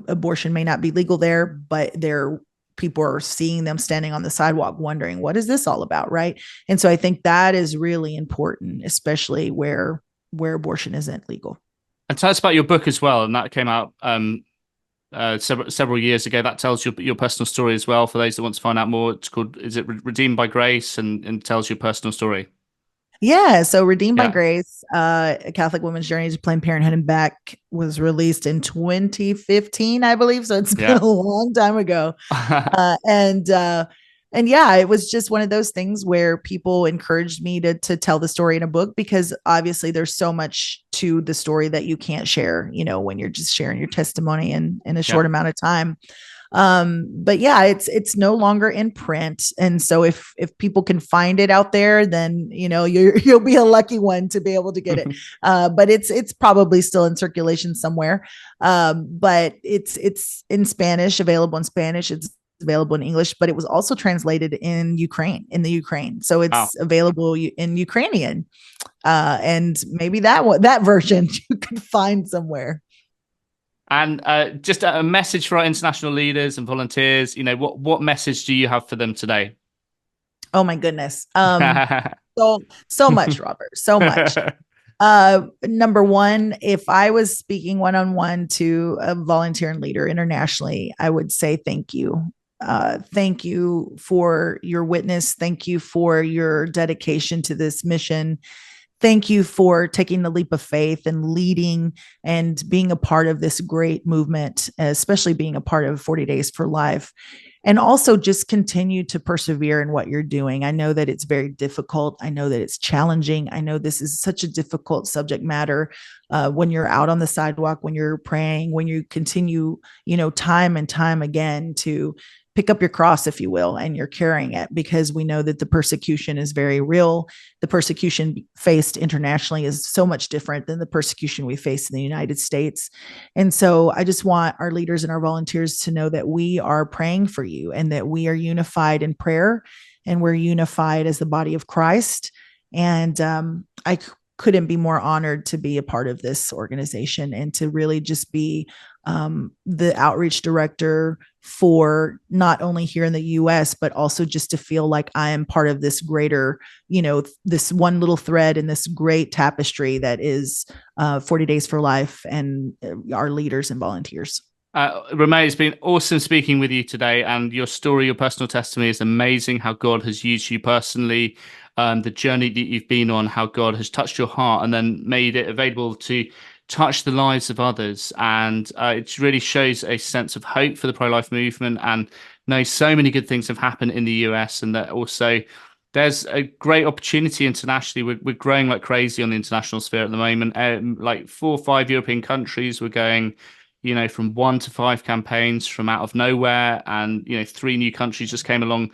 abortion may not be legal there, but they're people are seeing them standing on the sidewalk wondering, what is this all about? Right. And so I think that is really important, especially where abortion isn't legal. And tell us about your book as well. And that came out several years ago. That tells your personal story as well. For those that want to find out more, it's called, is it Redeemed by Grace, and tells your personal story? Yeah. So Redeemed by Grace, A Catholic Woman's Journey to Planned Parenthood and Back was released in 2015, I believe. So it's been a long time ago. And yeah, it was just one of those things where people encouraged me to tell the story in a book, because obviously there's so much to the story that you can't share, when you're just sharing your testimony in a short amount of time. But yeah, it's no longer in print. And so if people can find it out there, then, you'll be a lucky one to be able to get it. But it's probably still in circulation somewhere. But it's in Spanish, available in Spanish. It's available in English, but it was also translated in the Ukraine. So it's available in Ukrainian. And maybe that version you could find somewhere. And just a message for our international leaders and volunteers, what message do you have for them today? Oh my goodness. So much, Robert, so much. Number one, if I was speaking one-on-one to a volunteer and leader internationally, I would say thank you. Thank you for your witness. Thank you for your dedication to this mission. Thank you for taking the leap of faith and leading and being a part of this great movement, especially being a part of 40 Days for Life. And also just continue to persevere in what you're doing. I know that it's very difficult. I know that it's challenging. I know this is such a difficult subject matter when you're out on the sidewalk, when you're praying, when you continue, time and time again to pick up your cross, if you will, and you're carrying it, because we know that the persecution is very real. The persecution faced internationally is so much different than the persecution we face in the United States. And so I just want our leaders and our volunteers to know that we are praying for you and that we are unified in prayer, and we're unified as the body of Christ. And I couldn't be more honored to be a part of this organization and to really just be the outreach director for not only here in the US, but also just to feel like I am part of this greater, this one little thread in this great tapestry that is 40 Days for Life and our leaders and volunteers. Ramona, it's been awesome speaking with you today, and your story, your personal testimony is amazing. How God has used you personally, the journey that you've been on, how God has touched your heart and then made it available to touch the lives of others. And it really shows a sense of hope for the pro-life movement. And so many good things have happened in the US, and that also there's a great opportunity internationally. We're growing like crazy on the international sphere at the moment. Like 4 or 5 European countries, we're going from 1 to 5 campaigns from out of nowhere. And 3 new countries just came along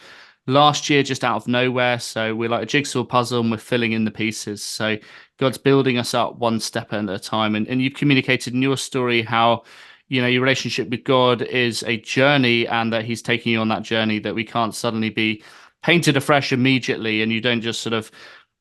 last year just out of nowhere. So we're like a jigsaw puzzle, and we're filling in the pieces. So God's building us up one step at a time. And you've communicated in your story how, your relationship with God is a journey, and that he's taking you on that journey, that we can't suddenly be painted afresh immediately. And you don't just sort of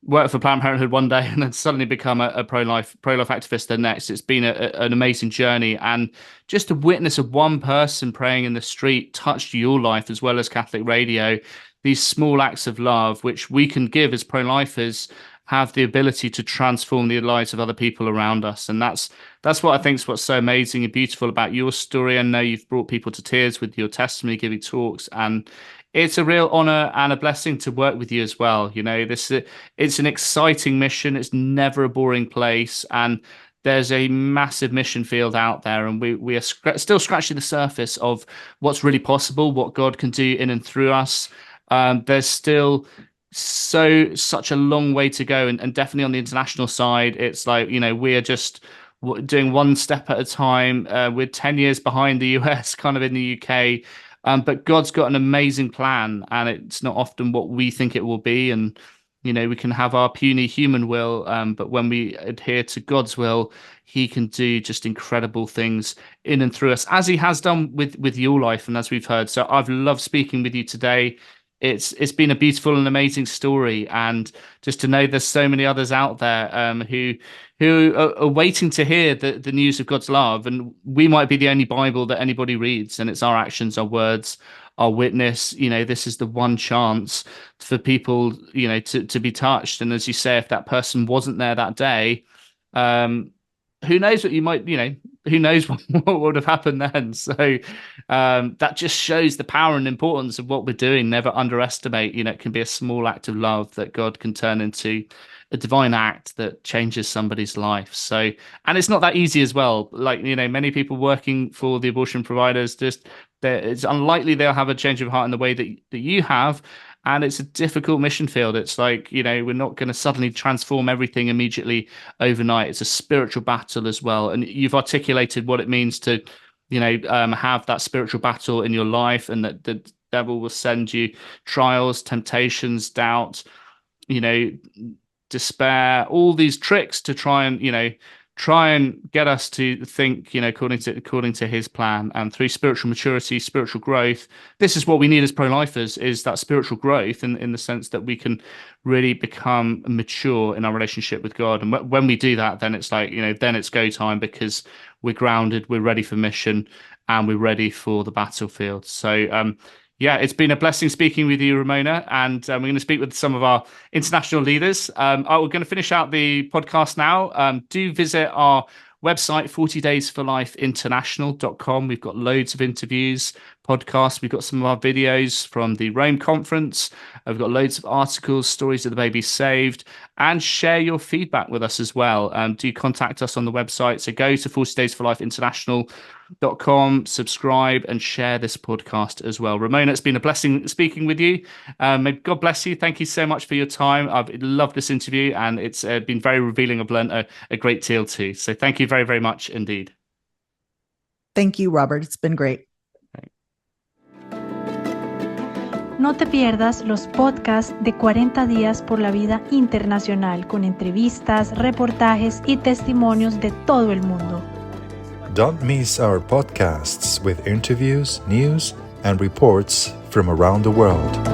work for Planned Parenthood one day and then suddenly become a pro-life activist the next. It's been an amazing journey. And just to witness of one person praying in the street touched your life, as well as Catholic Radio. These small acts of love, which we can give as pro-lifers, have the ability to transform the lives of other people around us. And that's what I think is what's so amazing and beautiful about your story. I know you've brought people to tears with your testimony, giving talks, and it's a real honor and a blessing to work with you as well. It's an exciting mission. It's never a boring place. And there's a massive mission field out there, and we are still scratching the surface of what's really possible, what God can do in and through us. There's still such a long way to go, and definitely on the international side, it's like, we are just doing one step at a time. We're 10 years behind the US, kind of in the UK, but God's got an amazing plan, and it's not often what we think it will be. And we can have our puny human will, but when we adhere to God's will, he can do just incredible things in and through us, as he has done with your life, and as we've heard. So I've loved speaking with you today. It's been a beautiful and amazing story, and just to know there's so many others out there who are waiting to hear the news of God's love. And we might be the only Bible that anybody reads, and it's our actions, our words, our witness. You know, this is the one chance for people, you know, to be touched. And as you say, if that person wasn't there that day, who knows what you might, you know, who knows what would have happened then. So that just shows the power and importance of what we're doing. Never underestimate, you know, it can be a small act of love that God can turn into a divine act that changes somebody's life. So, and it's not that easy as well. Like, you know, many people working for the abortion providers, just it's unlikely they'll have a change of heart in the way that you have. And it's a difficult mission field. It's like, you know, we're not going to suddenly transform everything immediately overnight. It's a spiritual battle as well. And you've articulated what it means to, you know, have that spiritual battle in your life, and that the devil will send you trials, temptations, doubt, you know, despair, all these tricks to try and get us to think, you know, according to his plan. And through spiritual maturity, spiritual growth, this is what we need as pro-lifers, is that spiritual growth in the sense that we can really become mature in our relationship with God. And when we do that, then it's like, you know, then it's go time, because we're grounded, we're ready for mission, and we're ready for the battlefield. So yeah, it's been a blessing speaking with you, Ramona, and we're going to speak with some of our international leaders. We're going to finish out the podcast now. Do visit our website, 40daysforlifeinternational.com. We've got loads of interviews, podcasts. We've got some of our videos from the Rome conference. We've got loads of articles, stories of the babies saved, and share your feedback with us as well. Do contact us on the website. So go to 40daysforlifeinternational.com, subscribe, and share this podcast as well. Ramona, it's been a blessing speaking with you. May God bless you. Thank you so much for your time. I've loved this interview, and it's been very revealing. I've learned a great deal too. So thank you very, very much indeed. Thank you, Robert. It's been great. No te pierdas los podcasts de 40 días por la vida internacional, con entrevistas, reportajes y testimonios de todo el mundo. Don't miss our podcasts with interviews, news, and reports from around the world.